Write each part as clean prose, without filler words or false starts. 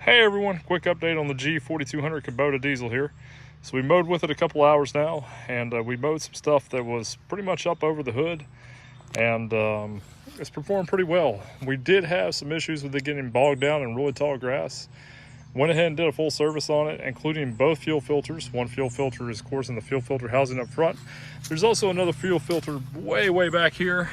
Hey everyone, quick update on the G4200 Kubota diesel here. So we mowed with it a couple hours now, and we mowed some stuff that was pretty much up over the hood, and it's performed pretty well. We did have some issues with it getting bogged down in really tall grass. Went ahead and did a full service on it, including both fuel filters. One fuel filter is, of course, in the fuel filter housing up front. There's also another fuel filter way back here.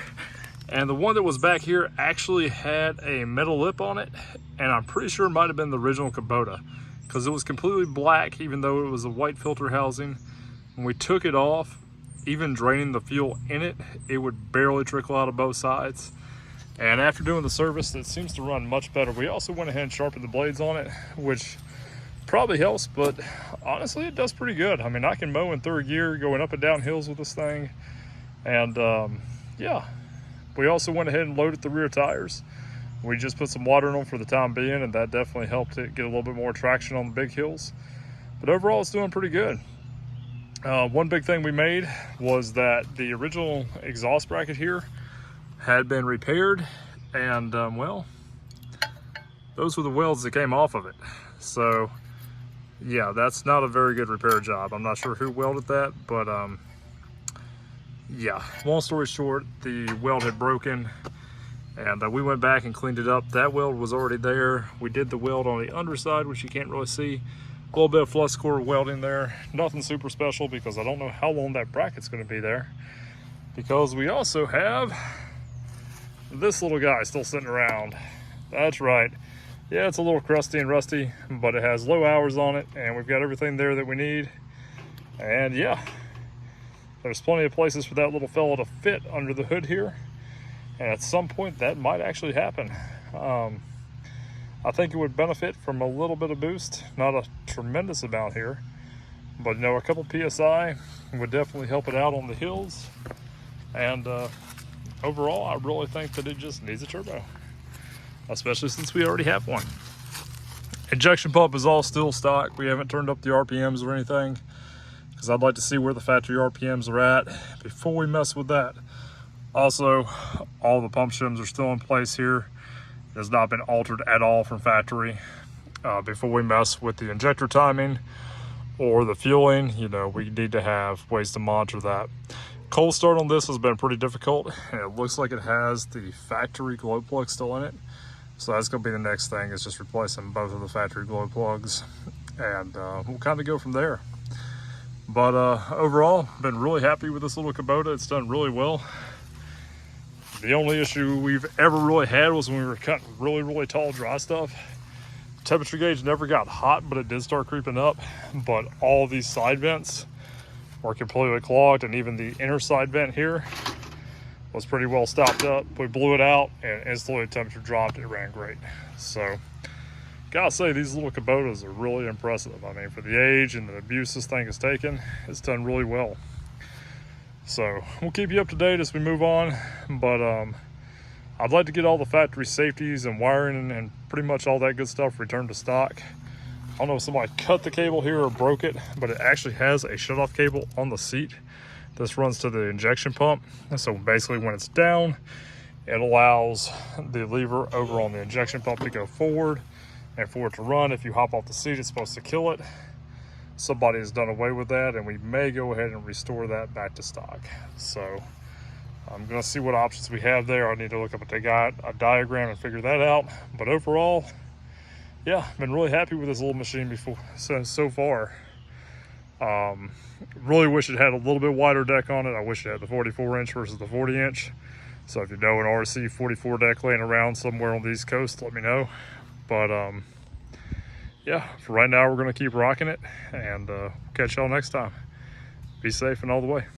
And the one that was back here actually had a metal lip on it, and I'm pretty sure it might have been the original Kubota, because it was completely black even though it was a white filter housing. When we took it off, even draining the fuel in it, it would barely trickle out of both sides. And after doing the service, it seems to run much better. We also went ahead and sharpened the blades on it, which probably helps, but honestly it does pretty good. I mean, I can mow in third gear going up and down hills with this thing, and yeah. We also went ahead and loaded the rear tires. We just put some water in them for the time being, and that definitely helped it get a little bit more traction on the big hills. But overall, it's doing pretty good. One big thing we made was that the original exhaust bracket here had been repaired, and well, those were the welds that came off of it. So yeah, that's not a very good repair job. I'm not sure who welded that, but yeah, long story short, the weld had broken, and we went back and cleaned it up. That weld was already there. We did the weld on the underside, which you can't really see. A little bit of flux core welding there. Nothing super special, because I don't know how long that bracket's going to be there. Because we also have this little guy still sitting around. That's right. Yeah, it's a little crusty and rusty, but it has low hours on it, and we've got everything there that we need. And yeah, there's plenty of places for that little fella to fit under the hood here, and at some point that might actually happen. I think it would benefit from a little bit of boost, not a tremendous amount here, but you know, a couple PSI would definitely help it out on the hills. And overall, I really think that it just needs a turbo, especially since we already have one. Injection pump is all still stock. We haven't turned up the RPMs or anything, because I'd like to see where the factory RPMs are at before we mess with that. Also, all the pump shims are still in place here. It has not been altered at all from factory. Before we mess with the injector timing or the fueling, you know, we need to have ways to monitor that. Cold start on this has been pretty difficult, and it looks like it has the factory glow plug still in it. So that's gonna be the next thing, is just replacing both of the factory glow plugs, and we'll kind of go from there. But overall, been really happy with this little Kubota. It's done really well. The only issue we've ever really had was when we were cutting really tall dry stuff. Temperature gauge never got hot, but it did start creeping up. But all these side vents were completely clogged, and even the inner side vent here was pretty well stopped up. We blew it out, and instantly the temperature dropped. It ran great. So gotta say, these little Kubotas are really impressive. I mean, for the age and the abuse this thing has taken, it's done really well. So we'll keep you up to date as we move on, but I'd like to get all the factory safeties and wiring and pretty much all that good stuff returned to stock. I don't know if somebody cut the cable here or broke it, but it actually has a shutoff cable on the seat. This runs to the injection pump, and so basically when it's down, it allows the lever over on the injection pump to go forward, and for it to run. If you hop off the seat, it's supposed to kill it. Somebody has done away with that, and we may go ahead and restore that back to stock. So I'm gonna see what options we have there. I need to look up a diagram and figure that out. But overall, yeah, been really happy with this little machine so far. Really wish it had a little bit wider deck on it. I wish it had the 44-inch versus the 40-inch. So if you know an RC 44 deck laying around somewhere on the East Coast, let me know. But yeah, for right now, we're going to keep rocking it, and catch y'all next time. Be safe and all the way.